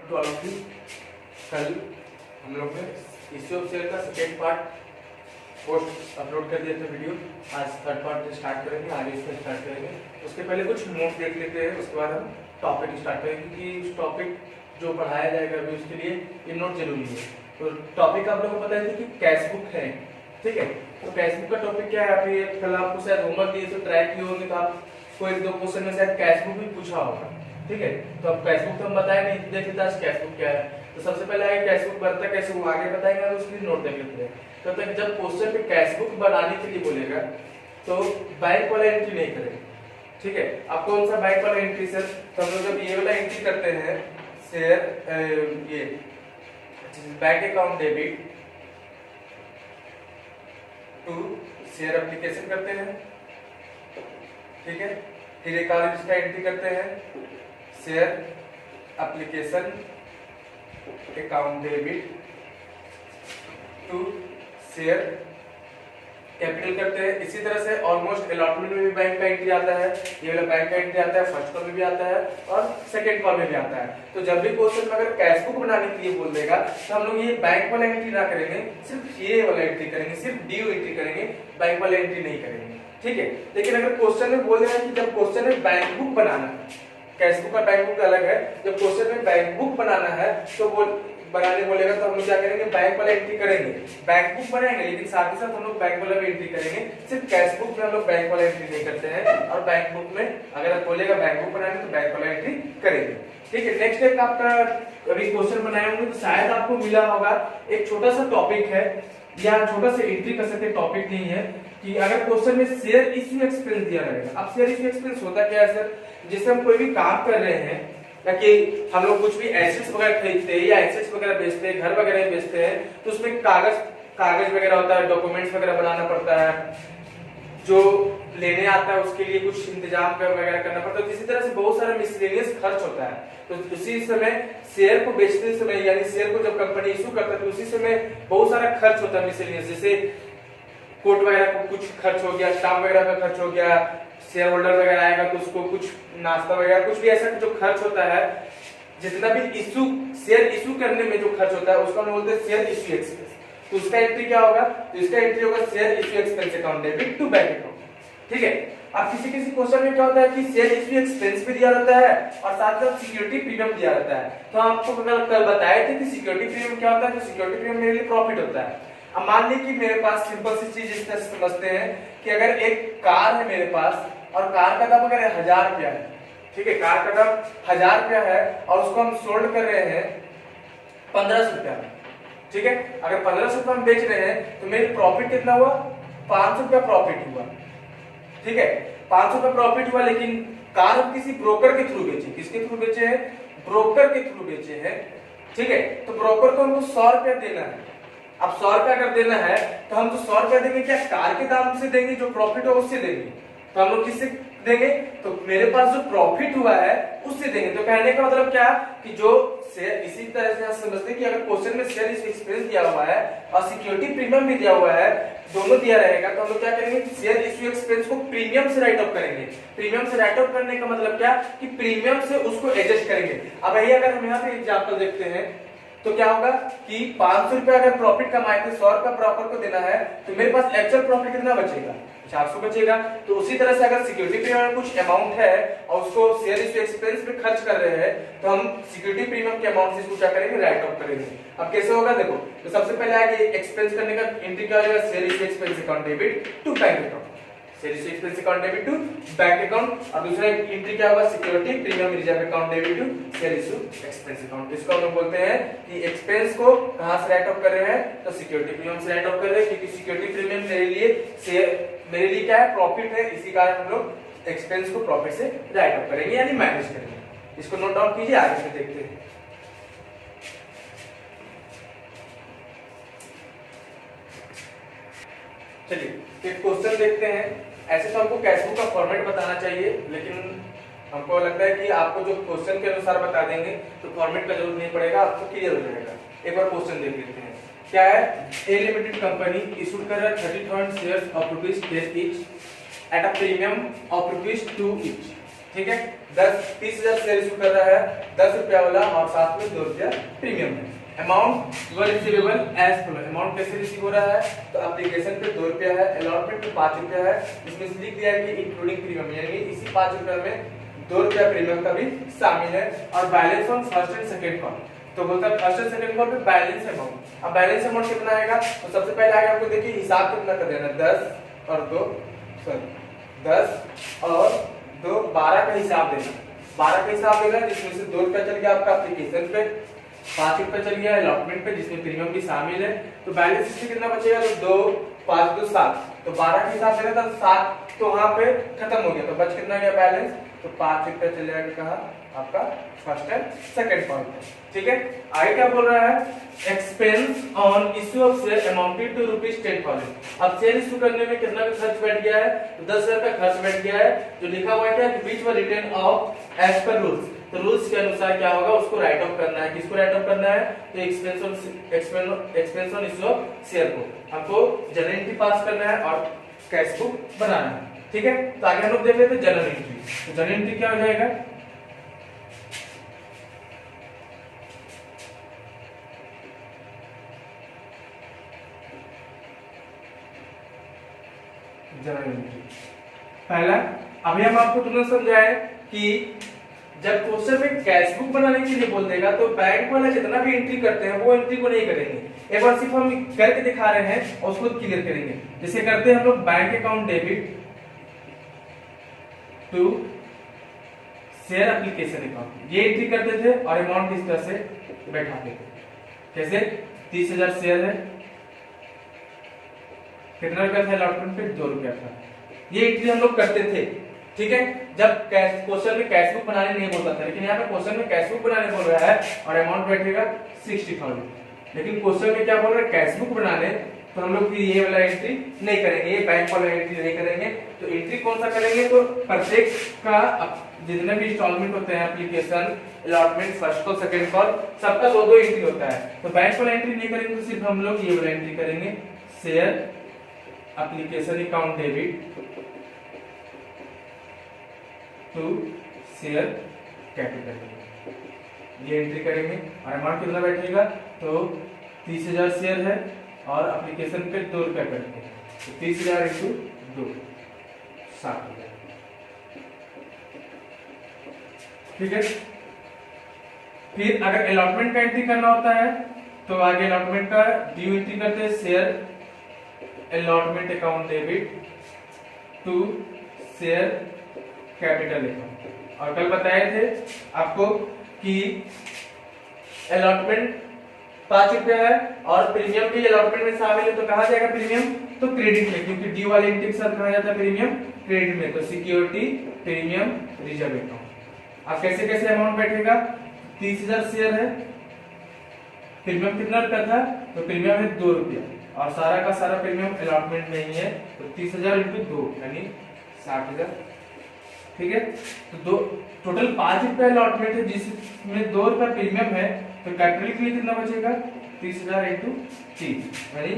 To all of you. कल हम लोग ने इश्यू ऑफ शेयर का सेकेंड पार्ट पोस्ट अपलोड कर दिया था वीडियो। आज थर्ड पार्ट स्टार्ट करेंगे, आगे इसमें स्टार्ट करेंगे। उसके पहले कुछ नोट देख लेते हैं, उसके बाद हम टॉपिक स्टार्ट करेंगे क्योंकि उस टॉपिक जो पढ़ाया जाएगा अभी उसके लिए ये नोट जरूरी है। तो टॉपिक आप लोगों को पता है कि कैश बुक है, ठीक है। तो कैश बुक का टॉपिक क्या है, अभी कल आपको शायद होमवर्क दिए तो ट्राई किए होंगे तो आपको एक दो क्वेश्चन में शायद कैश बुक भी पूछा होगा, ठीक है। तो अब कैश बुक तो हम बताए नहीं, देख लेते हैं कैश बुक क्या है। तो सबसे पहले आगे कैश बुक बनता कैसे वो आगे बताएंगे, और उसकी नोट देख लेते हैं। तो तक जब क्वेश्चन पे कैश बुक बनाने के लिए बोलेगा तो बैंक वाला एंट्री नहीं करेंगे, ठीक है। अब कौन सा बैंक वाला एंट्री सर, तो हम लोग जब ये वाला एंट्री करते हैं शेयर ये bank account debit to share application करते हैं, ठीक है। फिर एक और इसका एंट्री करते हैं share application account debit to share capital करते हैं। इसी तरह से ऑलमोस्ट अलॉटमेंट में भी बैंक का एंट्री आता है, ये वाला बैंक का एंट्री आता है, फर्स्ट कॉल में भी आता है और सेकंड कॉल में भी आता है। तो जब भी क्वेश्चन में अगर कैश बुक बनाने के लिए बोल देगा तो हम लोग ये बैंक वाला एंट्री ना करेंगे, सिर्फ ये वाला एंट्री करेंगे, सिर्फ ड्यू एंट्री करेंगे, बैंक वाला एंट्री नहीं करेंगे, ठीक है। लेकिन अगर क्वेश्चन में बोल देगा कि जब क्वेश्चन में बैंक बुक बनाना है, कैश बुक का बैंक बुक अलग है, जब क्वेश्चन में बैंक बुक बनाना है तो बनाने बोलेगा तो हम लोग क्या करेंगे, बैंक वाला एंट्री करेंगे, बैंक बुक बनाएंगे, लेकिन साथ ही साथ हम लोग बैंक वाला भी एंट्री करेंगे। सिर्फ कैश बुक में हम लोग बैंक वाला एंट्री नहीं करते हैं, और बैंक बुक में अगर आप बोलेगा बैंक बुक बनाने तो बैंक वाला एंट्री करेंगे, ठीक है। नेक्स्ट एक आपका अभी क्वेश्चन बनाए होंगे तो शायद आपको मिला होगा, एक छोटा सा टॉपिक है या छोटा सा एंट्री कर सकते, टॉपिक नहीं है कि अगर क्वेश्चन में शेयर इश्यू एक्सपेंस दिया रहेगा। अब शेयर इश्यू एक्सपेंस होता क्या है सर, जैसे हम कोई भी काम कर रहे हैं या कि हम लोग कुछ भी एसेट्स वगैरह खरीदते हैं या एसेट्स वगैरह बेचते हैं, घर वगैरह बेचते हैं, तो उसमें कागज वगैरह होता है, डॉक्यूमेंट्स वगैरह बनाना पड़ता है, जो लेने आता है उसके लिए कुछ इंतजाम वगैरह करना पड़ता है। इसी तरह से बहुत सारा मिसलेनियस खर्च होता है। तो उसी समय शेयर को बेचते समय यानी शेयर को जब कंपनी इशू करता है तो उसी समय बहुत सारा खर्च होता है मिसलेनियस, जैसे कोर्ट वगैरह को कुछ खर्च हो गया, स्टाम्प वगैरह का खर्च हो गया, शेयर होल्डर वगैरह आएगा तो उसको कुछ नाश्ता वगैरह कुछ भी ऐसा जो खर्च होता है, जितना भी इशू शेयर इशू करने में जो खर्च होता है उसको हम बोलते हैं शेयर इशू एक्सपेंस। तो उसका एंट्री क्या होगा, तो इसका एंट्री होगा share issue expense account debit to bank account, ठीक है। अब किसी क्वेश्चन में क्या होता है कि शेयर इशू एक्सपेंस भी दिया रहता है और साथ साथ सिक्योरिटी प्रीमियम दिया रहता है। तो आपको कल बताए थे कि सिक्योरिटी प्रीमियम क्या होता है, तो सिक्योरिटी प्रीमियम मेरे लिए प्रॉफिट होता है। अब मान लीजिए कि मेरे पास सिंपल सी चीज इस तरह से समझते हैं कि अगर एक कार है मेरे पास और कार का दाम अगर 1000 रुपया है, ठीक है, कार का दाम 1000 रुपया है और उसको हम सोल्ड कर रहे हैं 1500 रुपया में, ठीक है। अगर 1500 रुपया में बेच रहे हैं तो मेरी प्रॉफिट कितना हुआ, 500 रुपया प्रॉफिट हुआ, ठीक है, 500 रुपया प्रॉफिट हुआ। लेकिन कार हम किसी ब्रोकर के थ्रू बेचे, किसके थ्रू बेचे हैं, ब्रोकर के थ्रू बेचे हैं, ठीक है। तो ब्रोकर को हमको 100 रुपया देना है। अब 100 रुपया अगर देना है तो हम तो 100 रुपया देंगे, क्या कार के दाम से देंगे, जो प्रॉफिट हो उससे देंगे, तो हम लोग किससे देंगे, तो मेरे पास जो प्रॉफिट हुआ है उससे देंगे। तो कहने का मतलब क्या कि जो शेयर, इसी तरह से हम समझते हैं कि अगर क्वेश्चन में शेयर एक्सपेंस दिया हुआ है और सिक्योरिटी प्रीमियम भी दिया हुआ है, दोनों दिया रहेगा, तो हम लोग क्या करेंगे, शेयर इश्यू एक्सपेंस को प्रीमियम से राइट ऑफ करेंगे। प्रीमियम से राइट ऑफ करने का मतलब क्या कि प्रीमियम से उसको एडजस्ट करेंगे। अब यही अगर हम यहाँ पे एग्जाम्पल देखते हैं तो क्या होगा कि 500 रुपया अगर प्रॉफिट कमाए थे, 100 रुपया प्रॉपर को देना है, तो मेरे पास एक्चुअल प्रॉफिट कितना बचेगा, 400 बचेगा। तो उसी तरह से अगर सिक्योरिटी प्रीमियम कुछ अमाउंट है और उसको शेयर इश्यू एक्सपेंस में खर्च कर रहे हैं तो हम सिक्योरिटी प्रीमियम के अमाउंट से इसको क्या करेंगे, राइट ऑफ करेंगे। अब कैसे होगा देखो, तो सबसे पहले आगे एक्सपेंस करने का एंट्री क्या होगा, share issue expense account debit to bank account, share issue expense account debit to bank account. और दूसरा एंट्री क्या होगा, security premium reserve account debit to share issue expense account. इसको हम लोग बोलते हैं कि एक्सपेंस को कहां से राइट ऑफ कर रहे हैं, तो सिक्योरिटी प्रीमियम से राइट ऑफ कर रहे हैं, क्योंकि सिक्योरिटी प्रीमियम मेरे लिए क्या है, प्रॉफिट है, इसी कारण हम लोग एक्सपेंस को प्रॉफिट से राइट ऑफ करेंगे यानी माइनस करेंगे। इसको नोट डाउन कीजिए, आगे से देखते हैं। चलिए एक क्वेश्चन देखते हैं। ऐसे तो हमको कैश बुक का फॉर्मेट बताना चाहिए, लेकिन हमको लगता है कि आपको जो क्वेश्चन के अनुसार बता देंगे तो फॉर्मेट का जरूरत नहीं पड़ेगा, आपको क्लियर हो जाएगा। एक बार क्वेश्चन देख लेते हैं, क्या है, ए लिमिटेड कंपनी इशूड कर रहा है 30,000 shares of ₹10 each at a premium of ₹2 each, ठीक है। 30,000 शेयर इशू कर रहा है, 10 रुपया वाला और साथ में 2 रुपया प्रीमियम है। Amount your receivable as follow, amount कैसे रिसीव हो रहा है, तो एप्लीकेशन पे 2 रुपया है, अलॉटमेंट पे 5 रुपया है, इसमें से लिख दिया है कि इंक्लूडिंग प्रीमियम, यानी इसी 5 रुपया में 2 रुपया प्रीमियम का भी शामिल है। और balance on first and second call, तो बोलता है फर्स्ट एंड सेकंड कॉल पे बैलेंस अमाउंट। अब बैलेंस अमाउंट कितना आएगा, तो सबसे पहले आगे आपको देखिए हिसाब कितना कर देना, 10 और 2 12 का हिसाब देना, 12 का हिसाब देना, जिसमें से 2 रुपया चल गया आपका एप्लीकेशन पे, 5 रुपया चल गया अलॉटमेंट पे जिसमें प्रीमियम भी शामिल है। तो बैलेंस इसमें कितना बचेगा, तो 2 5 2 7, तो 12 के हिसाब से था 7, तो वहां पे खत्म हो गया, तो बच कितना गया बैलेंस, तो 5 रुपया चल जाएगा कहा आपका फर्स्ट एंड सेकंड पॉइंट है। ठीक है, आगे क्या बोल रहा है, expense on issue of share amounted to ₹10,000। अब शेयर इशू करने में कितना का खर्च बैठ गया है, तो 10,000 का खर्च बैठ गया है, जो लिखा हुआ है क्या, which were written off as per rules, तो रूल्स के अनुसार क्या होगा, उसको राइट ऑफ करना है। किसको राइट ऑफ करना है, तो expense on issue of share को हमको जर्नल एंट्री पास करना है और कैश बुक बनाना है। ठीक है, तो आगे हम लोग देख लेते हैं जर्नल एंट्री। तो जर्नल एंट्री क्या हो जाएगा, जर्नल एंट्री पहला, अभी हम आपको तुरंत समझाए कि जब क्वेश्चन में कैश बुक बनाने के लिए बोल देगा तो बैंक वाला जितना भी एंट्री करते हैं वो एंट्री को नहीं करेंगे, एक बार सिर्फ हम करके दिखा रहे हैं और उसको क्लियर करेंगे। जैसे करते हैं हम लोग bank account debit to share application account, ये एंट्री करते थे और अमाउंट इस तरह से बैठाते थे। कैसे, 30,000 शेयर है, कितना रुपया था अलॉटमेंट पे, 2 रुपया था, ये एंट्री हम लोग करते थे। ठीक है, जब क्वेश्चन में कैश बुक बनाने नहीं बोलता था, लेकिन यहाँ पे क्वेश्चन में कैश बुक बनाने बोल रहा है और अमाउंट बैठेगा 60,000, लेकिन क्वेश्चन में क्या बोल रहा है, कैश बुक बनाने, तो हम लोग ये वाला एंट्री नहीं करेंगे, ये बैंक वाला एंट्री नहीं करेंगे। तो एंट्री कौन सा करेंगे, तो प्रत्येक का जितने भी इंस्टॉलमेंट होते हैं application allotment first call second call सबका 2-2 एंट्री होता है, तो बैंक वाला एंट्री नहीं करेंगे, तो सिर्फ हम लोग ये वाला एंट्री करेंगे, share application account debit to share capital, ये एंट्री करेंगे और अमाउंट कितना बैठेगा, तो 30,000 शेयर है और एप्लीकेशन पे 2 रुपया करते हैं, तो 30,000 इंटू 2 60,000। ठीक है, फिर अगर अलॉटमेंट का एंट्री करना होता है तो आगे अलॉटमेंट का ड्यू एंट्री करते हैं, share allotment account debit to share capital account. और कल बताए थे आपको कि अलॉटमेंट 5 रुपया है और प्रीमियम भी अलॉटमेंट में शामिल है, तो कहा जाएगा प्रीमियम, तो क्रेडिट में, क्योंकि ड्यू वाले एंट्री के साथ कहा जाता है प्रीमियम क्रेडिट में, तो सिक्योरिटी प्रीमियम रिजर्व अकाउंट। अब कैसे कैसे अमाउंट बैठेगा, 30,000 शेयर है, प्रीमियम कितना रुपया था, तो प्रीमियम है 2 रुपया और सारा का सारा प्रीमियम अलॉटमेंट में ही है, तो 30,000 इंटू 2 यानी 60,000। ठीक है, तो टोटल 5 रुपया अलॉटमेंट है जिसमें 2 रुपया प्रीमियम है, तो कैपिटल के लिए कितना बचेगा, 30,000 इंटू 30 यानी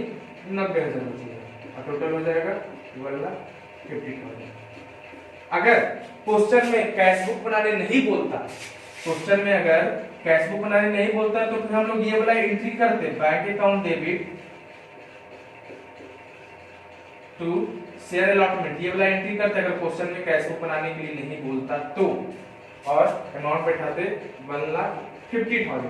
90,000 बचेगा और टोटल हो जाएगा 50,000। अगर क्वेश्चन में कैश बुक बनाने नहीं बोलता, क्वेश्चन में अगर कैश बुक बनाने नहीं बोलता तो फिर हम लोग ये वाला एंट्री करते, bank account debit to share allotment, ये वाला एंट्री करते अगर क्वेश्चन में कैश बुक बनाने के लिए नहीं बोलता तो, और अमाउंट बैठाते 1,50,000।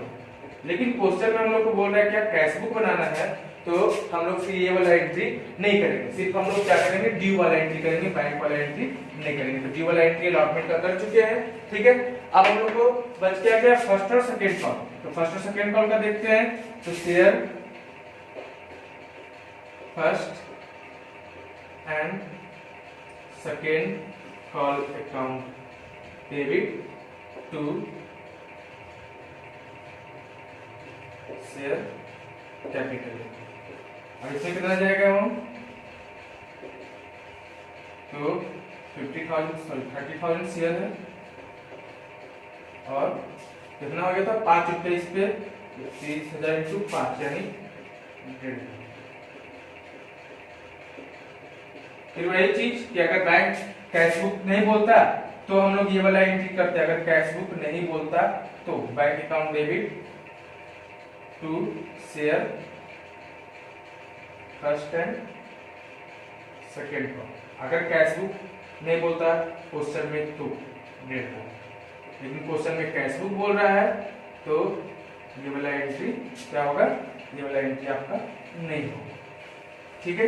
लेकिन क्वेश्चन में हम लोग को बोल रहा है क्या कैश बुक बनाना है, तो हम लोग फिर ये वाला एंट्री नहीं करेंगे, सिर्फ हम लोग क्या करेंगे, ड्यू वाला एंट्री करेंगे, बैंक वाला एंट्री नहीं करेंगे। तो ड्यू वाला एंट्री अलॉटमेंट का कर चुके हैं। ठीक है, अब हम लोग को बच गया फर्स्ट और सेकेंड कॉल, तो फर्स्ट और सेकेंड कॉल का देखते हैं, तो share first and second call account debit to share capital. अब इसमें कितना जाएगा हम, तो 30,000 शेयर है और कितना हो गया था, 5 रुपये, इस पे 30,000 इंटू 5 यानी 1.5। फिर वही चीज कि अगर बैंक कैश बुक नहीं बोलता तो हम लोग ये वाला एंट्री करते हैं। अगर कैश बुक नहीं बोलता तो bank account debit to share first and second को। अगर कैश बुक नहीं बोलता क्वेश्चन में तो डेट को, लेकिन क्वेश्चन में कैश बुक बोल रहा है तो ये वाला एंट्री क्या होगा, ये वाला एंट्री आपका नहीं होगा। ठीक है,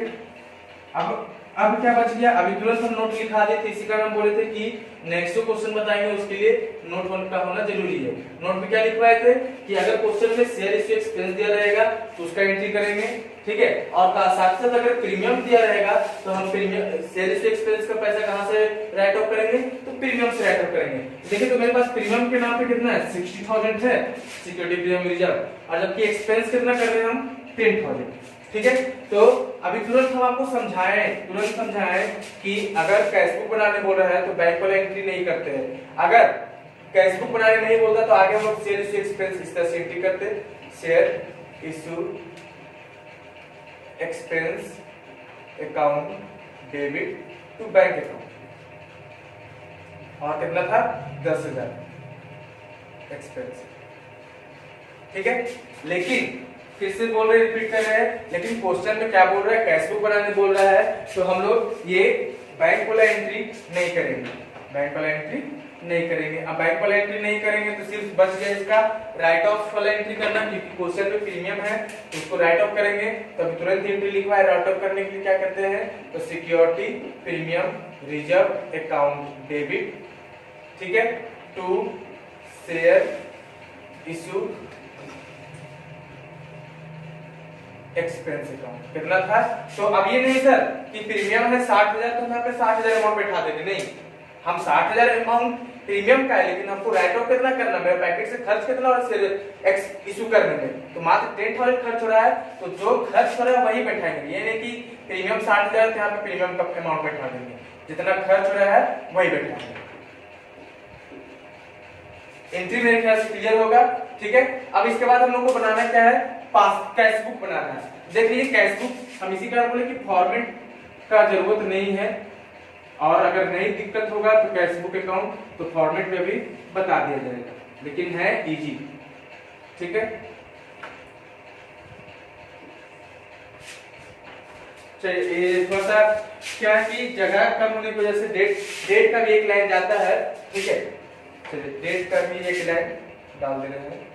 अब क्या बच गया, अभी तुरंत हम नोट लिखा देते, इसी कारण हम बोले थे कि नेक्स्ट जो क्वेश्चन बताएंगे उसके लिए नोट वन का होना जरूरी है। नोट में क्या लिखवाए थे कि अगर क्वेश्चन में शेयर इश्यू एक्सपेंस दिया रहेगा तो उसका एंट्री करेंगे, ठीक है, और साथ साथ अगर प्रीमियम दिया रहेगा तो हम प्रीमियम शेयर इश्यू एक्सपेंस का पैसा कहां से राइट ऑफ करेंगे, तो प्रीमियम से राइट ऑफ करेंगे। देखिए तो मेरे पास प्रीमियम के नाम पे कितना है 60,000 है सिक्योरिटी प्रीमियम रिजर्व, और जबकि एक्सपेंस कितना कर रहे हैं हम 10,000। ठीक है, तो अभी तुरंत हम आपको समझाएं कि अगर कैश बुक बनाने बोल रहा है तो बैंक वाला एंट्री नहीं करते हैं। अगर कैश बुक बनाने नहीं बोलता तो आगे हम लोग शेयर इश्यू एक्सपेंस इस तरह से एंट्री करते, share issue expense account debit to bank account, और कितना था 10,000 एक्सपेंस। ठीक है, लेकिन फिर से बोल रहे रिपीट कर रहे हैं, लेकिन क्वेश्चन में क्या बोल रहा है, कैश बुक बनाने बोल रहा है, तो हम लोग ये बैंक वाला एंट्री नहीं करेंगे, बैंक वाला एंट्री नहीं करेंगे। अब बैंक वाला एंट्री नहीं करेंगे तो सिर्फ बच गया इसका राइट ऑफ वाला एंट्री करना, क्योंकि क्वेश्चन में प्रीमियम है तो उसको राइट ऑफ करेंगे। तो अभी तुरंत एंट्री लिखवा है, राइट ऑफ करने के लिए क्या करते हैं, तो security premium reserve account debit, ठीक है, to share issue expense account. कितना था, तो अब ये नहीं सर कि प्रीमियम है 60,000 तो हम यहाँ पे 60,000 अमाउंट बैठा देंगे, नहीं, हम 60,000 अमाउंट प्रीमियम का है, लेकिन हमको राइट ऑफ कितना करना, मेरा पैकेट से खर्च कितना और एक्स इशू करने में तो मात्र 10,000 खर्च हो रहा है, तो जो खर्च हो रहा है वही बैठाएंगे। ये नहीं कि प्रीमियम 60,000 यहाँ पे प्रीमियम का अमाउंट बैठा देंगे, जितना खर्च हो रहा है वही बैठाएंगे। एंट्री मेरे ख्याल से क्लियर होगा। ठीक है, अब इसके बाद हम लोग को बनाना क्या है, पास कैश बुक बनाना है। देख लीजिए कैश बुक हम इसी कारण बोले कि फॉर्मेट का जरूरत नहीं है, और अगर नहीं दिक्कत होगा तो कैश बुक अकाउंट तो फॉर्मेट में भी बता दिया जाएगा, लेकिन है इजी। ठीक है, चलिए थोड़ा सा क्या कि जगह कम होने की वजह से डेट का भी एक लाइन जाता है। ठीक है, चलिए डेट का भी एक लाइन डाल दे रहे हैं।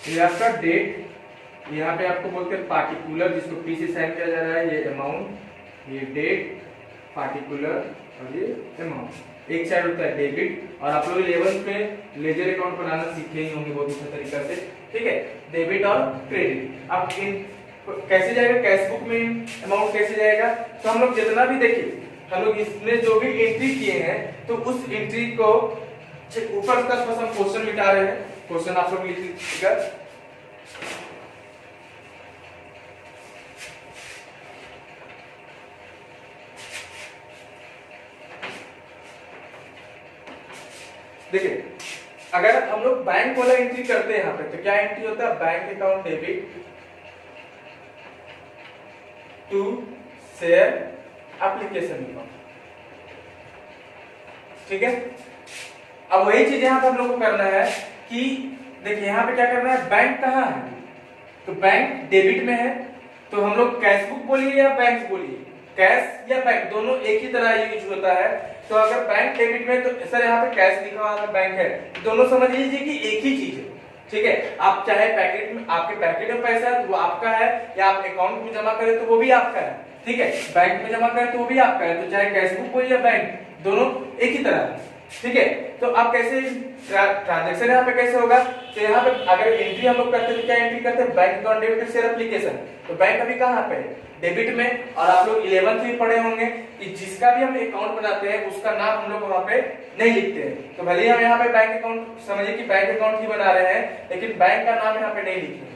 ये आपका डेट, यहाँ पे आपको बोलते हैं पार्टिकुलर, जिसको पी से साइन किया जा रहा है, ये अमाउंट, ये डेट पार्टिकुलर और ये अमाउंट। एक साइड होता है डेबिट, और आप लोग 11th में लेजर अकाउंट बनाना सीखे ही होंगे बहुत अच्छा तरीका से। ठीक है, डेबिट और क्रेडिट। अब इन कैसे जाएगा, कैश बुक में अमाउंट कैसे जाएगा, तो हम लोग जितना भी देखिए, हम लोग इसमें जो भी एंट्री किए हैं तो उस एंट्री को ऊपर का बस हम क्वेश्चन मिटा रहे हैं। क्वेश्चन आप लोग लिख लीजिएगा, देखिए अगर हम लोग बैंक वाला एंट्री करते हैं यहाँ पे तो क्या एंट्री होता है, bank account debit to share application account. ठीक है, अब वही चीज यहाँ पे हम लोग को करना है कि देखिए यहाँ पे क्या करना है, बैंक कहाँ है, तो बैंक डेबिट में है, तो हम लोग कैश बुक बोलिए या बैंक बोलिए, कैश या बैंक दोनों एक ही तरह यूज होता है। तो अगर बैंक डेबिट में तो सर यहाँ पे कैश लिखा हुआ बैंक है, दोनों समझ लीजिए कि एक ही चीज है। ठीक है, आप चाहे पैकेट में, आपके पैकेट में पैसा है तो वो आपका है, या आप अकाउंट में जमा करें तो वो भी आपका है। ठीक है, बैंक में जमा करें तो वो भी आपका है, तो चाहे कैश बुक हो या बैंक, दोनों एक ही तरह है। ठीक है, तो आप कैसे ट्रांजैक्शन यहाँ पे कैसे होगा, तो यहाँ पे अगर एंट्री हम लोग करते हैं तो क्या एंट्री करते हैं, bank account debit share application. तो बैंक अभी कहाँ पे है, डेबिट में, और आप लोग 11th में पढ़े होंगे कि जिसका भी हम अकाउंट बनाते हैं उसका नाम हम लोग वहाँ पे नहीं लिखते हैं। तो भले ही हम यहाँ पे बैंक अकाउंट समझिए कि बैंक अकाउंट ही बना रहे हैं, लेकिन बैंक का नाम यहाँ पे नहीं लिखेंगे।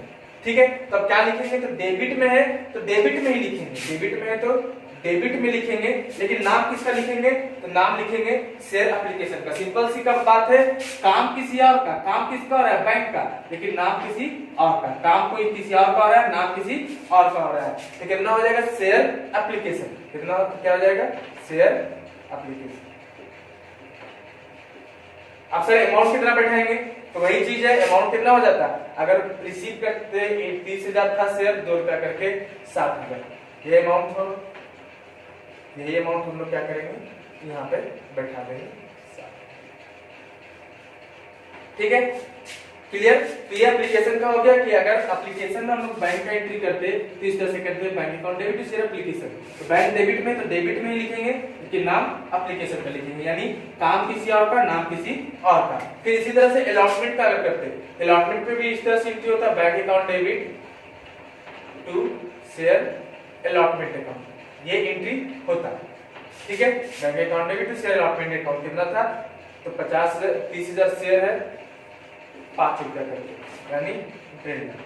ठीक है, तो अब क्या लिखेंगे, तो डेबिट में है तो डेबिट में ही लिखेंगे, डेबिट में है तो डेबिट में लिखेंगे, लेकिन नाम किसका लिखेंगे, तो नाम लिखेंगे शेयर एप्लीकेशन का। सिंपल सी का बात है, काम किसी और का, काम किसका हो रहा है, बैंक का, लेकिन नाम किसी और का, काम कोई किसी और का हो रहा है, नाम किसी और का हो रहा है, तो कितना हो जाएगा, शेयर एप्लीकेशन। कितना क्या हो जाएगा, शेयर एप्लीकेशन। अब सर अमाउंट कितना बैठाएंगे, तो वही चीज है, अमाउंट कितना हो जाता है, अगर रिसीव करते 30,000 था शेयर, 2 रुपया करके 60,000, ये अमाउंट हो, यही अमाउंट हम लोग क्या करेंगे, यहाँ पे बैठा देंगे। ठीक है, क्लियर। तो ये एप्लीकेशन का हो गया कि अगर एप्लीकेशन में हम लोग बैंक का एंट्री करते तो इस तरह से करते हैं, bank account debit to share application. तो बैंक डेबिट में तो डेबिट में ही लिखेंगे, लेकिन नाम एप्लीकेशन का लिखेंगे, यानी काम किसी और का, नाम किसी और का। फिर इसी तरह से अलॉटमेंट का अगर करते हैं, अलॉटमेंट में भी इस तरह से एंट्री होता है, bank account debit to share allotment account, ये एंट्री होता है। ठीक है, bank account debit to share allotment account कितना था, तो 30,000 शेयर है, 5 रुपया करके, यानी 1.5 लाख।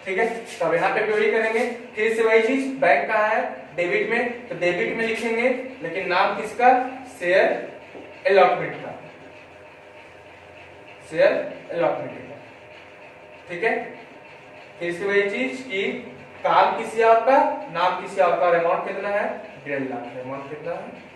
ठीक है, तो अब यहाँ पे भी वही करेंगे, फिर से वही चीज, बैंक कहाँ है, डेबिट में, तो डेबिट में लिखेंगे, लेकिन नाम किसका, शेयर अलॉटमेंट का, शेयर अलॉटमेंट का। ठीक है, फिर से वही चीज कि काम किसी और का, नाम किसी और का, और अमाउंट कितना है, 1.5 लाख है, अमाउंट कितना है।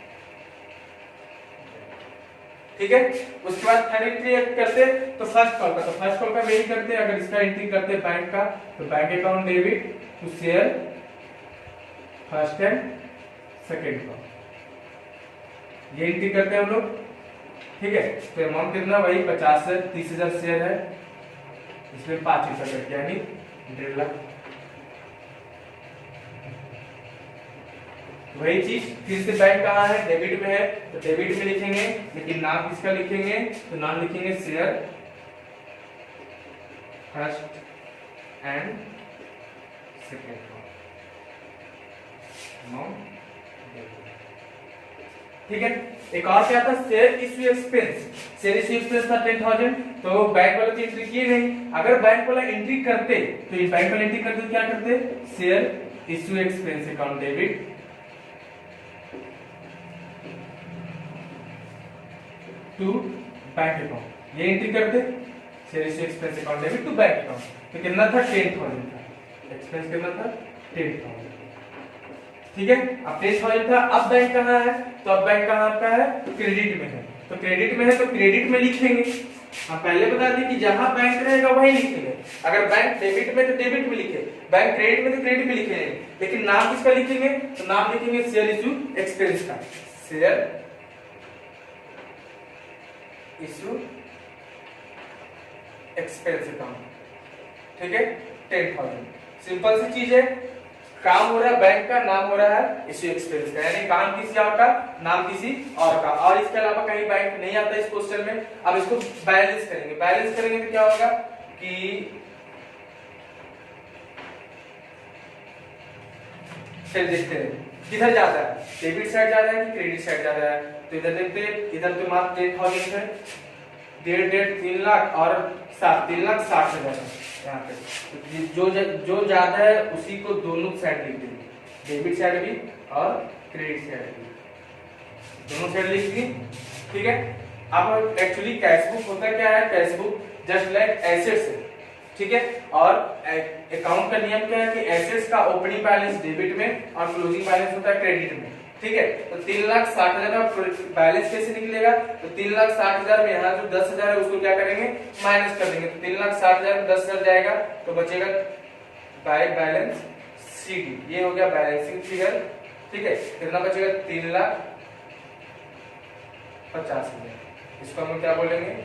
ठीक है, उसके बाद थर्ड एंट्री करते तो फर्स्ट कॉल का, तो फर्स्ट कॉल का वही करते, अगर इसका एंट्री करते बैंक का, तो bank account debit to share first and second call, ये एंट्री करते हैं हम लोग। ठीक है, तो अमाउंट कितना, वही 50 से 30,000 शेयर है, इसमें 5 रुपया करके, यानी 1.5 लाख। वही चीज, फिर से बैंक कहाँ है, डेबिट में है, तो डेबिट में लिखेंगे, लेकिन नाम किसका लिखेंगे, तो नाम लिखेंगे share first and second amount. ठीक है, एक और क्या था, share issue expense. Share issue expense था 10,000, तो बैंक वाले तो एंट्री किए नहीं। अगर बैंक वाला एंट्री करते, तो ये बैंक वाले एंट्री करते क्या करते, share issue expense account debit to bank account, ये एंट्री करते, share issue expense account debit to bank account. तो कितना था, 10,000 था, एक्सपेंस कितना था, 10,000। ठीक है, अब 10,000 था, अब बैंक कहाँ है, तो अब बैंक कहाँ का है, क्रेडिट में है, तो क्रेडिट में है, तो क्रेडिट में लिखेंगे। हम पहले बता दें कि जहां बैंक रहेगा वही लिखेंगे, अगर बैंक डेबिट में तो डेबिट में लिखे, बैंक क्रेडिट में तो क्रेडिट में लिखेंगे, लेकिन नाम किसका लिखेंगे, तो नाम लिखेंगे शेयर इश्यू एक्सपेंस का, शेयर इश्यू एक्सपेंस अकाउंट। ठीक है, 10,000, सिंपल सी चीज है, काम हो रहा है बैंक का, नाम हो रहा है इश्यू एक्सपेंस का, यानी काम किसी और का, नाम किसी और का, और इसके अलावा कहीं बैंक नहीं आता इस क्वेश्चन में। अब इसको बैलेंस करेंगे, बैलेंस करेंगे तो क्या होगा कि फिर देखते हैं किधर जाता है, डेबिट साइड जा रहा है कि क्रेडिट साइड जा रहा है। तो इधर देखते हैं, इधर तो मात्र 10,000 है, 3 लाख और 3,60,000 है यहाँ पे, जो ज्यादा है उसी को दोनों साइड लिख देंगे, डेबिट साइड भी और क्रेडिट साइड भी, दोनों साइड लिख दी। ठीक है, अब एक्चुअली कैश बुक होता क्या है, cash book just like assets है। ठीक है, और अकाउंट का नियम क्या है कि एसेट्स का ओपनिंग बैलेंस डेबिट में और क्लोजिंग बैलेंस होता है क्रेडिट में। ठीक है, तो 3,60,000 का बैलेंस कैसे निकलेगा, तो 3,60,000 में यहाँ जो 10,000 है उसको क्या करेंगे, माइनस कर देंगे, तो 3,60,000 में 10,000 जाएगा, तो बचेगा बाय बैलेंस सीडी, ये हो गया बैलेंसिंग फिगर। ठीक है, कितना बचेगा, 3,50,000, इसको हम क्या बोलेंगे,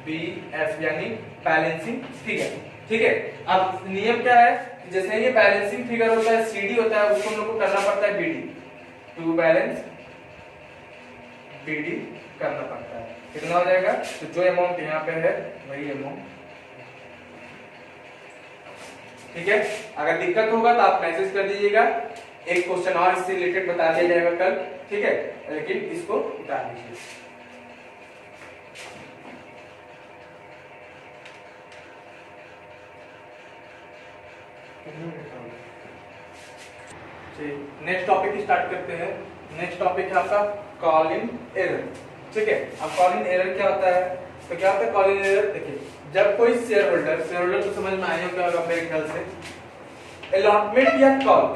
BF यानी बैलेंसिंग फिगर। ठीक है, अब नियम क्या है, जैसे ये बैलेंसिंग फिगर होता है, CD होता है, उसको हम लोग को करना पड़ता है BD, टू बैलेंस BD करना पड़ता है। कितना हो जाएगा, तो जो अमाउंट यहाँ पे है वही अमाउंट। ठीक है, अगर दिक्कत होगा तो आप मैसेज कर दीजिएगा, एक क्वेश्चन और इससे रिलेटेड बता दिया जाएगा कल। ठीक है, लेकिन इसको उतार दीजिए। नेक्स्ट टॉपिक स्टार्ट करते हैं। नेक्स्ट टॉपिक है आपका कॉल इन एरर। ठीक है, अब कॉल इन एरर क्या होता है? तो क्या होता है कॉल इन एरर? देखिए, जब कोई शेयर होल्डर तो समझ में आया होगा मेरे ख्याल से, अलॉटमेंट या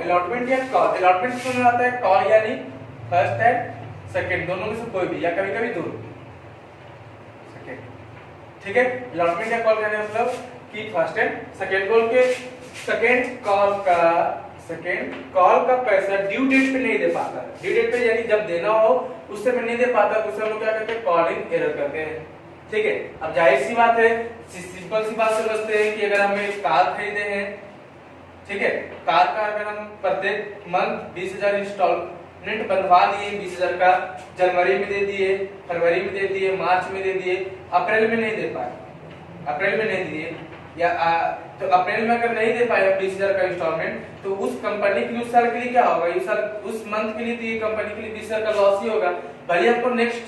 अलॉटमेंट समझ में आता है, कॉल यानी फर्स्ट एंड सेकंड दोनों में से कोई भी, या कभी कभी दोनों सेकंड। ठीक है, अलॉटमेंट या कॉल कहने मतलब कि फर्स्ट एंड सेकंड कॉल के सेकंड कॉल का पैसा ड्यू डेट पे नहीं दे पाता। ड्यू डेट पे यानी जब देना हो उस समय नहीं दे पाता, तो उसे हम लोग क्या कहते हैं? कॉल इन एरर कहते हैं। ठीक है, अब जाहिर सी बात है, सिंपल सी बात समझते हैं कि अगर हमें कार खरीदे हैं, ठीक है, कार का अगर हम प्रत्येक मंथ 20,000 इंस्टॉलमेंट बनवा दिए, 20,000 का जनवरी में दे दिए, फरवरी में दे दिए, मार्च में दे दिए, अप्रैल में नहीं दे पाए, अप्रैल में नहीं दिए, या तो अप्रैल में अगर नहीं दे पाए 20,000 का इंस्टॉलमेंट, तो उस कंपनी के लिए उस साल के लिए क्या होगा? उस मंथ के लिए तो ये कंपनी के लिए 20,000 का लॉस ही होगा। भले आपको नेक्स्ट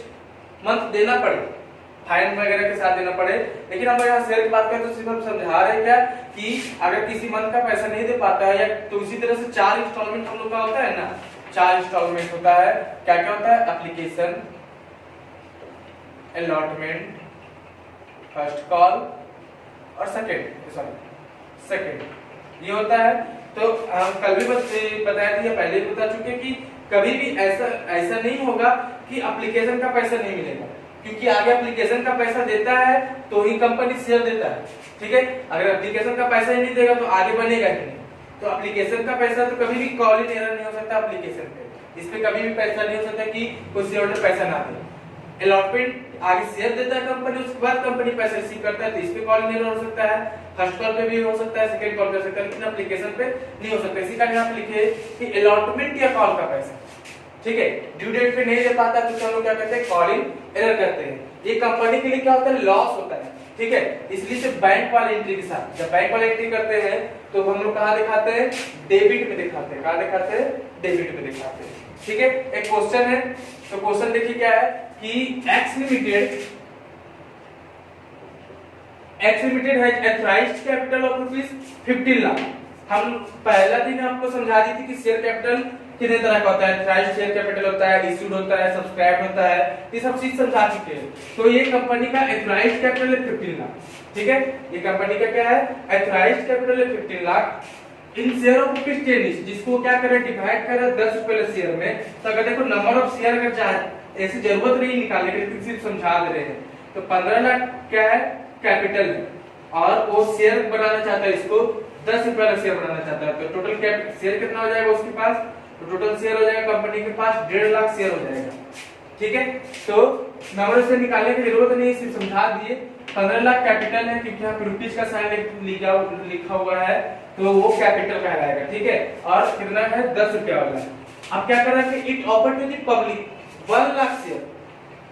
मंथ देना पड़े, फाइन वगैरह के साथ देना पड़े, लेकिन हम यहाँ शेयर की बात करें तो सिर्फ हम समझा रहे हैं क्या कि अगर किसी मंथ का पैसा नहीं दे पाता है, या तो इसी तरह से 4 इंस्टॉलमेंट हम लोग का होता है ना, 4 इंस्टॉलमेंट होता है। क्या क्या होता है? एप्लीकेशन, अलॉटमेंट, फर्स्ट कॉल और सेकंड ये होता है। तो हम कल भी बताया था या पहले भी बता चुके कि कभी भी ऐसा नहीं होगा कि एप्लीकेशन का पैसा नहीं मिलेगा, क्योंकि आगे एप्लीकेशन का पैसा देता है तो ही कंपनी शेयर देता है। ठीक है, अगर एप्लीकेशन का पैसा ही नहीं देगा तो आगे बनेगा ही नहीं। तो एप्लीकेशन का पैसा तो कभी भी कॉल इन एरर नहीं हो सकता एप्लीकेशन पे, इस पे कभी भी पैसा नहीं हो सकता कि कोई शेयर होल्डर पैसा ना दे। अलॉटमेंट आगे शेयर देता है कंपनी, उसके बाद कंपनी पैसा रिसीव करता है, तो इस पे कॉल इन एरर हो सकता है, फर्स्ट कॉल पे भी हो सकता है, सेकंड कॉल पे हो सकता है, लेकिन एप्लीकेशन पे नहीं हो सकता। इसी कारण यहाँ पे लिखे कि अलॉटमेंट या कॉल का पैसा, ठीक है, ड्यू डेट पे नहीं दे पाता तो हम लोग क्या कहते हैं? कॉल इन एरर करते हैं। ये कंपनी के लिए क्या होता है? लॉस होता है। ठीक है, इसलिए से बैंक वाले एंट्री के साथ, जब बैंक वाले एंट्री करते हैं तो हम लोग कहाँ दिखाते हैं? डेबिट में दिखाते हैं। कहाँ दिखाते हैं? डेबिट में दिखाते हैं। ठीक है, एक क्वेश्चन है, तो क्वेश्चन देखिए क्या है कि X limited has authorised capital of ₹15 lakh. हम पहला दिन आपको समझा दी थी कि शेयर कैपिटल कितने तरह का होता है, एथराइज्ड शेयर कैपिटल होता है, इश्यूड होता है, सब्सक्राइब होता है, ये सब चीज समझा चुके हैं। तो ये कंपनी का एथराइज्ड कैपिटल है 15 लाख। ठीक है, ये कंपनी का क्या है? एथराइज्ड कैपिटल है 15 लाख। इन शेयर ऑफ ₹10, जिसको क्या करें? डिवाइड करें 10 रुपए शेयर में। तो अगर देखो नंबर ऑफ शेयर अगर चाहे, ऐसी जरूरत नहीं निकालने की, सिर्फ समझा दे रहे हैं। तो 15 लाख क्या है? कैपिटल है, और वो शेयर बनाना चाहता है, इसको 10 रुपए का शेयर बनाना चाहता है। तो टोटल शेयर कितना हो जाएगा उसके पास? तो टोटल शेयर हो जाएगा कंपनी के पास 1.5 लाख शेयर हो जाएगा। ठीक है, तो नंबर से निकालने की जरूरत नहीं, सिर्फ समझा दिए। 15 लाख कैपिटल है, क्योंकि यहाँ पे रुपीज का साइन लिखा हुआ है, तो वो कैपिटल कहलाएगा। ठीक है, और कितना है? 10 रुपया वाला। अब क्या कर रहा है कि it offer to the public 1 lakh share.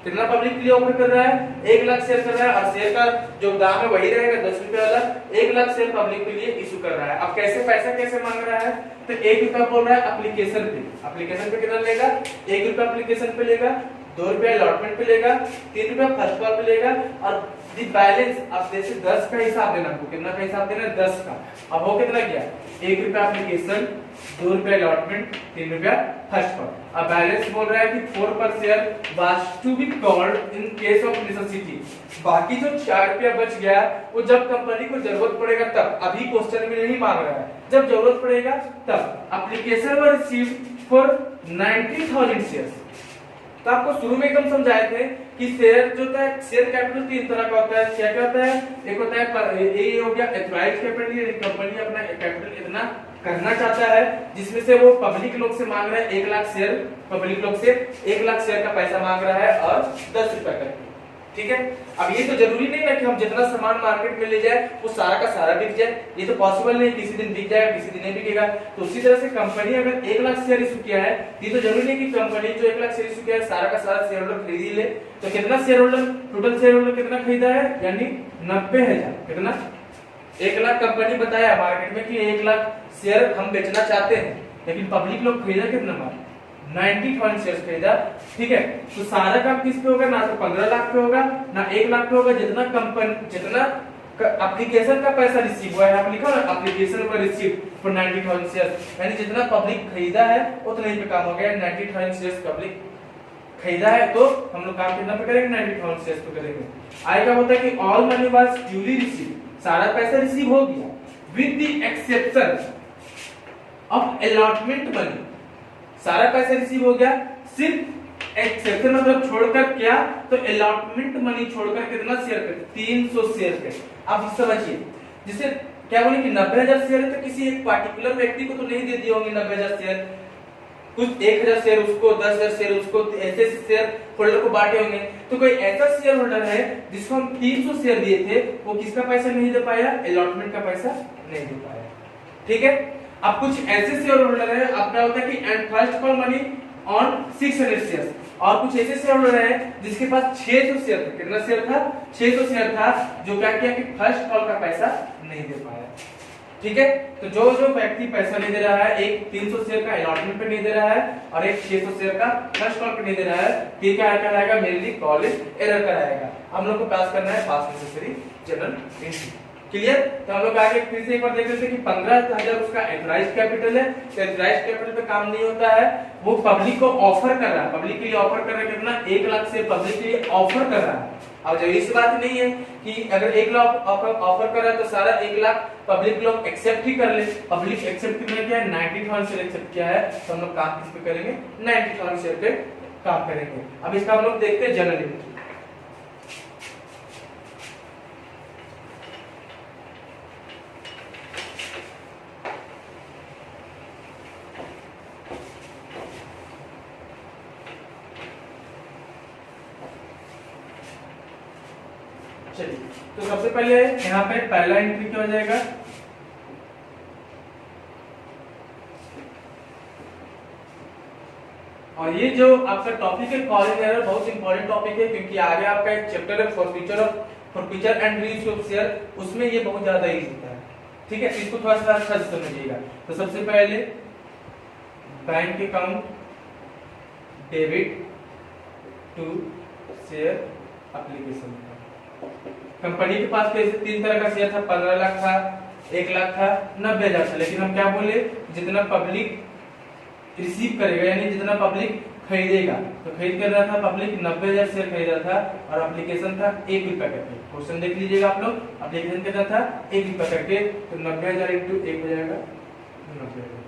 कितना पब्लिक के लिए ऑफर कर रहा है? 1 लाख शेयर कर रहा है, और शेयर का जो दाम है वही रहेगा 10 रुपए वाला। 1 लाख शेयर पब्लिक के लिए इशू कर रहा है। अब कैसे पैसा कैसे मांग रहा है? तो 1 रुपया बोल रहा है एप्लीकेशन पे। एप्लीकेशन पे कितना लेगा? 1 रुपया एप्लीकेशन पे लेगा, 2 रुपया अलॉटमेंट पे लेगा, 3 रुपया फर्स्ट कॉल पे लेगा, और दी बैलेंस अब जैसे 10 का हिसाब देना आपको। कितना का हिसाब देना है? 10 का। अब वो कितना गया? 1 रुपया एप्लीकेशन, 2 रुपया अलॉटमेंट, 3 रुपया फर्स्ट कॉल। अब बैलेंस बोल रहा है कि 4 पर share was to be called in case of necessity. बाकी जो 4 रुपया बच गया वो जब कंपनी को जरूरत पड़ेगा तब, अभी क्वेश्चन में नहीं मांग रहा है, जब जरूरत पड़ेगा तब। Application were received for 90,000 shares. तो आपको शुरू में एकदम समझाए थे कि शेयर जो होता है, शेयर कैपिटल 3 तरह का होता है। क्या क्या होता है? एक होता है ये हो गया एथराइज्ड कैपिटल, कंपनी अपना कैपिटल इतना करना चाहता है जिसमें से वो पब्लिक लोग से मांग रहा है 1 लाख शेयर, पब्लिक लोग से 1 लाख शेयर का पैसा मांग रहा है, और 10 रुपया करके। ठीक है, अब ये तो जरूरी नहीं है कि हम जितना सामान मार्केट में ले जाए वो सारा का सारा बिक जाए, ये तो पॉसिबल नहीं। किसी दिन बिक जाएगा, किसी दिन नहीं बिकेगा। तो उसी तरह से कंपनी अगर 1 लाख शेयर इशू किया है, ये तो जरूरी नहीं कि कंपनी जो 1 लाख शेयर इशू किया है सारा का सारा शेयर होल्डर खरीद ही ले। तो कितना share holder, total share holder कितना खरीदा है? यानी 90,000। कितना? 1 लाख कंपनी बताया मार्केट में कि 1 लाख शेयर हम बेचना चाहते हैं, लेकिन पब्लिक लोग खरीदा कितना? 90,000 शेयर खरीदा। ठीक है, तो सारा काम किस पे होगा? ना तो 15 लाख पे होगा, ना 1 लाख पे होगा। जितना कंपनी, जितना एप्लीकेशन का पैसा रिसीव हुआ है, यहाँ पे लिखा है एप्लीकेशन पर रिसीव फॉर 90,000 शेयर्स, यानी जितना पब्लिक खरीदा है उतना ही पे काम हो गया। 90,000 शेयर्स पब्लिक खरीदा है तो हम लोग काम कितना पे करेंगे, 90,000 शेयर्स पे करेंगे। आगे क्या होता है कि all money was duly receive, सारा पैसा रिसीव हो गया with the exception of allotment money, सारा पैसा रिसीव हो गया, सिर्फ एक्सेप्शन मतलब छोड़कर क्या, तो अलॉटमेंट मनी छोड़कर कितना शेयर पे, 300 शेयर पे। अब समझिए, जिसे क्या बोले कि 90,000 शेयर है तो किसी एक पार्टिकुलर व्यक्ति को तो नहीं दे दिए होंगे 90,000 शेयर, कुछ 1,000 शेयर उसको, 10,000 शेयर उसको, ऐसे शेयर होल्डर को बांटे होंगे। तो कोई ऐसा शेयर होल्डर है जिसको हम 300 शेयर दिए थे, वो किसका पैसा नहीं दे पाया, अलॉटमेंट का पैसा नहीं दे पाया। ठीक है, अब कुछ ऐसे शेयर होल्डर है, अब क्या होता है कि and first call money on 600 share, और कुछ ऐसे शेयर होल्डर है जिसके पास 600 शेयर था, कितना शेयर था, 600 शेयर था, जो क्या किया कि फर्स्ट कॉल का पैसा नहीं दे पाया। ठीक है, तो जो जो व्यक्ति पैसा नहीं दे रहा है, एक 300 शेयर का अलॉटमेंट पे नहीं दे रहा है और एक 600 शेयर का फर्स्ट कॉल पे नहीं दे रहा है, ये क्या कहलाएगा, मेरे लिए कॉलेज एरर कराएगा। हम लोग को पास करना है पास नेसेसरी जनरल एंट्री। क्लियर, तो हम लोग आगे फिर से एक बार देख लेते हैं कि 15,000 उसका एथराइज्ड कैपिटल है, तो एथराइज्ड कैपिटल पे काम नहीं होता है, वो पब्लिक को ऑफर कर रहा है, पब्लिक के लिए ऑफर कर रहा है, कितना 1 लाख से पब्लिक के लिए ऑफर कर रहा है। अब जब इस बात नहीं है कि अगर 1 लाख ऑफर कर रहा है तो सारा 1 लाख पब्लिक लोग एक्सेप्ट ही कर ले, पब्लिक एक्सेप्ट करने क्या है, 90,000 शेयर एक्सेप्ट किया है, तो हम लोग काम किस पे करेंगे, 90,000 शेयर पे काम करेंगे। अब इसका हम लोग देखते हैं जनरल एंट्री। चलिए, तो सबसे पहले यहाँ पे पहला एंट्री क्या हो जाएगा, और ये जो आपका टॉपिक है कॉलिंग एरर, बहुत इंपॉर्टेंट टॉपिक है, क्योंकि आगे आपका एक चैप्टर है forfeiture and reuse of share, उसमें ये बहुत ज्यादा यूज होता है। ठीक है, इसको थोड़ा सा अच्छा से समझिएगा। तो सबसे पहले bank account debit to share application. Company के पास कैसे 3 तरह का शेयर था, 15 लाख था, 1 लाख था, 90,000 था, लेकिन हम क्या बोले, जितना पब्लिक रिसीव करेगा यानी जितना पब्लिक खरीदेगा, तो खरीद कर रहा था पब्लिक 90,000 शेयर खरीदा था, और एप्लीकेशन था 1 रुपया करके। क्वेश्चन देख लीजिएगा आप लोग, एप्लीकेशन कितना था 1 रुपया करके, तो 90,000 इंटू 1 हो जाएगा 90,000।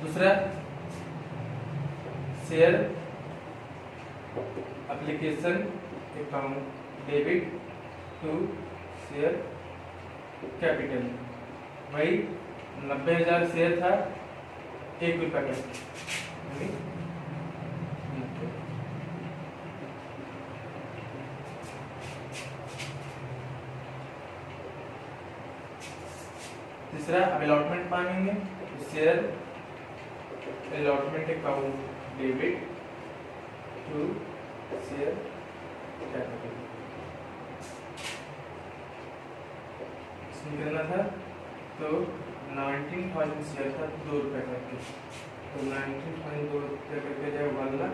दूसरा share application account debit to share capital, वही 90,000 शेयर था, 1 रुपया का, तीसरा अब अलॉटमेंट मांगेंगे, share allotment account debit to share capital, इसमें करना था, तो 19,000 शेयर था 2 रुपए करके, तो 19,000 2 रुपए करके जाए 1 लाख।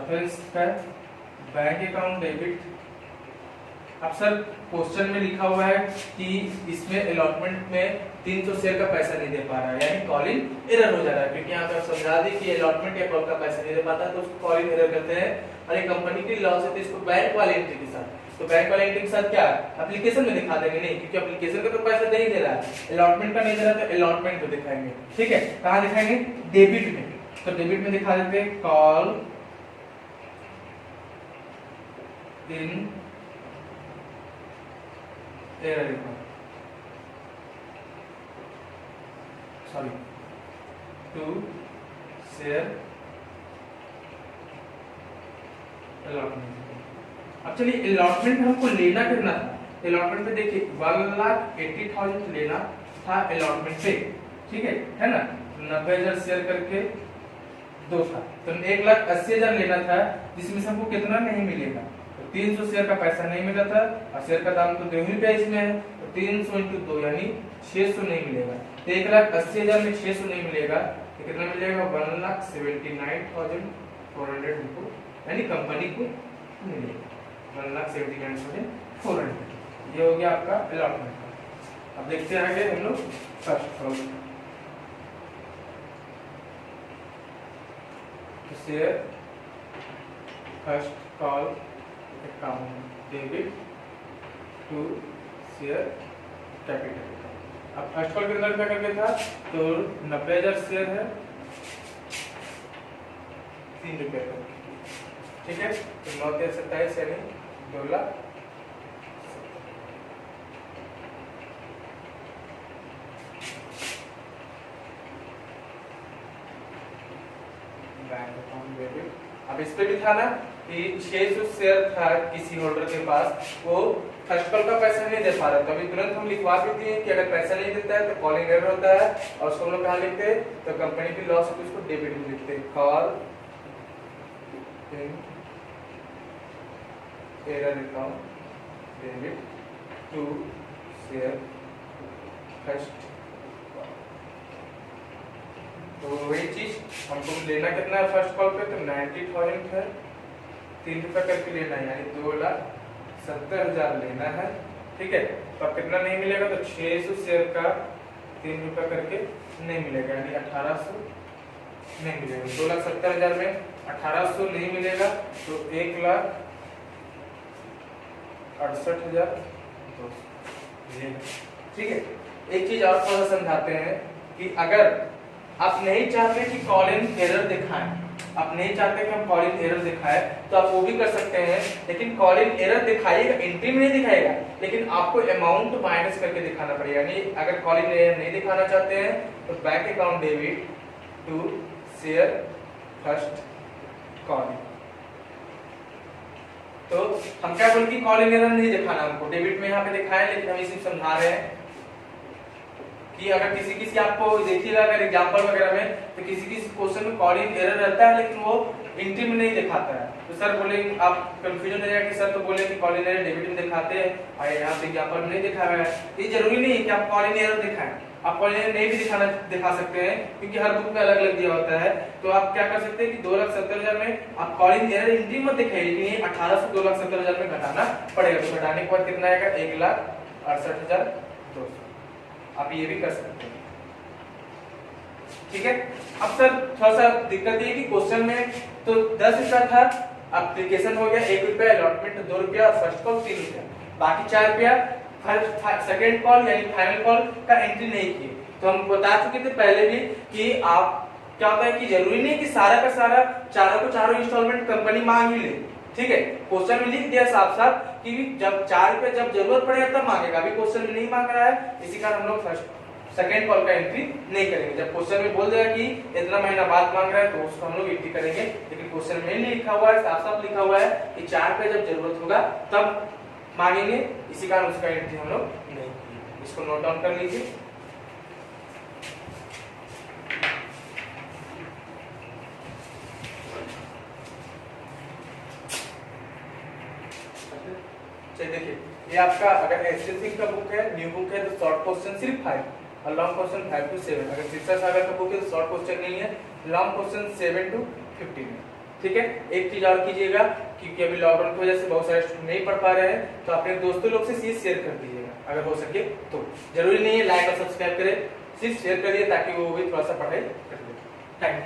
फ्रेंड्स का बैंक अकाउंट डेबिट, अब सर क्वेश्चन में लिखा हुआ है कि इसमें अलॉटमेंट में 300 शेयर का पैसा नहीं दे पा रहा है, यानी कॉलिंग एरर हो जा रहा है, क्योंकि यहाँ पे समझा दी कि अलॉटमेंट या कॉल का पैसा नहीं दे पाता तो उसको कॉलिंग एरर करते हैं, और ये कंपनी की लॉस है, तो इसको बैंक वाले एंट्री के साथ, तो बैंक वाले एंट्री के साथ क्या एप्लीकेशन में दिखा देंगे, नहीं क्योंकि एप्लीकेशन का तो पैसा नहीं दे रहा है, अलॉटमेंट का नहीं दे रहा, तो अलॉटमेंट में दिखाएंगे। ठीक है, कहाँ दिखाएंगे, डेबिट में, तो डेबिट में दिखा देते हैं call in arrear sorry to share allotment. अब चलिए अलॉटमेंट हमको लेना कितना था, अलॉटमेंट पे देखिए 1,80,000 लेना था अलॉटमेंट पे, ठीक है ना, 90,000 शेयर करके 2 था, तो 1,80,000 लेना था, जिसमें से हमको कितना नहीं मिलेगा, 300 शेयर का पैसा नहीं मिला था, और शेयर का दाम तो 2 रुपया इसमें है, तो 300 इंटू 2 यानी 600 नहीं मिलेगा, तो 1,80,000 में 600 नहीं मिलेगा, तो कितना मिलेगा 1,79,400 इनको यानी कंपनी को मिलेगा 1,79,400। ये हो गया आपका अलॉटमेंट का। अब देखते हैं आगे हम लोग first call share first call account debit to share capital. अब फर्स्ट कॉल के अंदर क्या करके था तो 90,000 शेयर है 3 रुपये का, ठीक है। तो 9,27 यानी 2 लाख। Bank account debit. अब इस पे भी था ना कि 600 शेयर था किसी होल्डर के पास, वो फर्स्ट कॉल का पैसा नहीं दे पा रहा, तो अभी तुरंत हम लिखवा भी दिए कि अगर पैसा नहीं देता है तो कॉलिंग एरर होता है, और उसको हम लोग कहाँ लिखते हैं तो कंपनी की लॉस होती है उसको डेबिट में लिखते हैं, call arrear account debit to share first. तो वही चीज हमको लेना कितना है फर्स्ट कॉल पे तो 90,000 है, 3 रुपये करके लेना है यानी 2,70,000 लेना है, ठीक है। तो अब कितना नहीं मिलेगा तो 600 शेयर का 3 रुपये करके नहीं मिलेगा यानी 1,800 नहीं मिलेगा। 2,70,000 में 1,800 नहीं मिलेगा तो 1,68,200 मिलेगा, ठीक है। एक चीज और थोड़ा समझाते हैं कि अगर आप नहीं चाहते कि कॉल इन एरर दिखाएं, आप नहीं चाहते कि हम कॉल इन एरर दिखाएं तो आप वो भी कर सकते हैं, लेकिन कॉल इन एरर दिखाइएगा, एंट्री में नहीं दिखाएगा, लेकिन आपको अमाउंट माइनस करके दिखाना पड़ेगा। यानी अगर कॉल इन एरर नहीं दिखाना चाहते हैं तो bank account debit to share first call. तो हम क्या बोल कि कॉल इन एरर नहीं दिखाना हमको, डेबिट में यहाँ पे दिखाएं, लेकिन हम इसी समझा रहे हैं कि अगर किसी आपको देखिएगा अगर एग्जांपल वगैरह में तो किसी क्वेश्चन में कॉल इन एरर रहता है लेकिन वो एंट्री में नहीं दिखाता है, तो सर बोले आप कंफ्यूजन हो जाएगा कि सर तो बोले कि कॉल इन एरर डेबिट में दिखाते हैं और यहाँ पे एग्जांपल में नहीं दिखाया है। ये जरूरी नहीं है कि आप कॉल इन एरर दिखाएं, आप कॉल इन एरर नहीं भी दिखा सकते हैं क्योंकि हर बुक में अलग अलग दिया होता है। तो आप क्या कर सकते हैं कि 2,70,000 में आप कॉल इन एरर एंट्री मत दिखाइए, लेकिन 1,800 से 2,70,000 में घटाना पड़ेगा। तो घटाने के बाद कितना आएगा 1,68,200। आप ये भी कर सकते हैं, ठीक है। अब सर थोड़ा सा दिक्कत ये कि क्वेश्चन में तो 10 रुपया था, एप्लीकेशन हो गया 1 रुपया, अलॉटमेंट 2 रुपया, फर्स्ट कॉल 3 रुपया, बाकी 4 रुपया सेकेंड कॉल यानी फाइनल कॉल का एंट्री नहीं किए। तो हम बता चुके थे पहले भी कि आप क्या होता है कि जरूरी नहीं कि सारा का सारा चारों को चारों इंस्टॉलमेंट कंपनी मांग ही ले, ठीक है। क्वेश्चन में लिख दिया साफ साफ कि जब 4 रुपये जब जरूरत पड़ेगा तब मांगेगा, अभी क्वेश्चन में नहीं मांग रहा है, इसी कारण हम लोग फर्स्ट सेकेंड कॉल का एंट्री नहीं करेंगे। जब क्वेश्चन में बोल देगा कि इतना महीना बाद मांग रहा है तो उसको हम लोग एंट्री करेंगे, लेकिन क्वेश्चन में नहीं लिखा हुआ है, साफ साफ लिखा हुआ है कि 4 रुपये जब जरूरत होगा तब मांगेंगे, इसी कारण उसका एंट्री हम लोग नहीं करेंगे। इसको नोट डाउन कर लीजिए। देखिए ये आपका अगर एसएससी का बुक है, न्यू बुक है तो शॉर्ट क्वेश्चन सिर्फ 5 और लॉन्ग क्वेश्चन 5 to 7। अगर शिक्षा सागर का बुक है तो शॉर्ट क्वेश्चन नहीं है, लॉन्ग क्वेश्चन 7 to 15 है, ठीक है। एक चीज और कीजिएगा क्योंकि अभी लॉकडाउन की वजह से बहुत सारे स्टूडेंट नहीं पढ़ पा रहे हैं, तो अपने दोस्तों लोग से चीज शेयर कर दीजिएगा अगर हो सके तो। जरूरी नहीं है लाइक और सब्सक्राइब करें, सिर्फ शेयर करिए ताकि वो भी थोड़ा सा पढ़ाई कर ले। Thank you.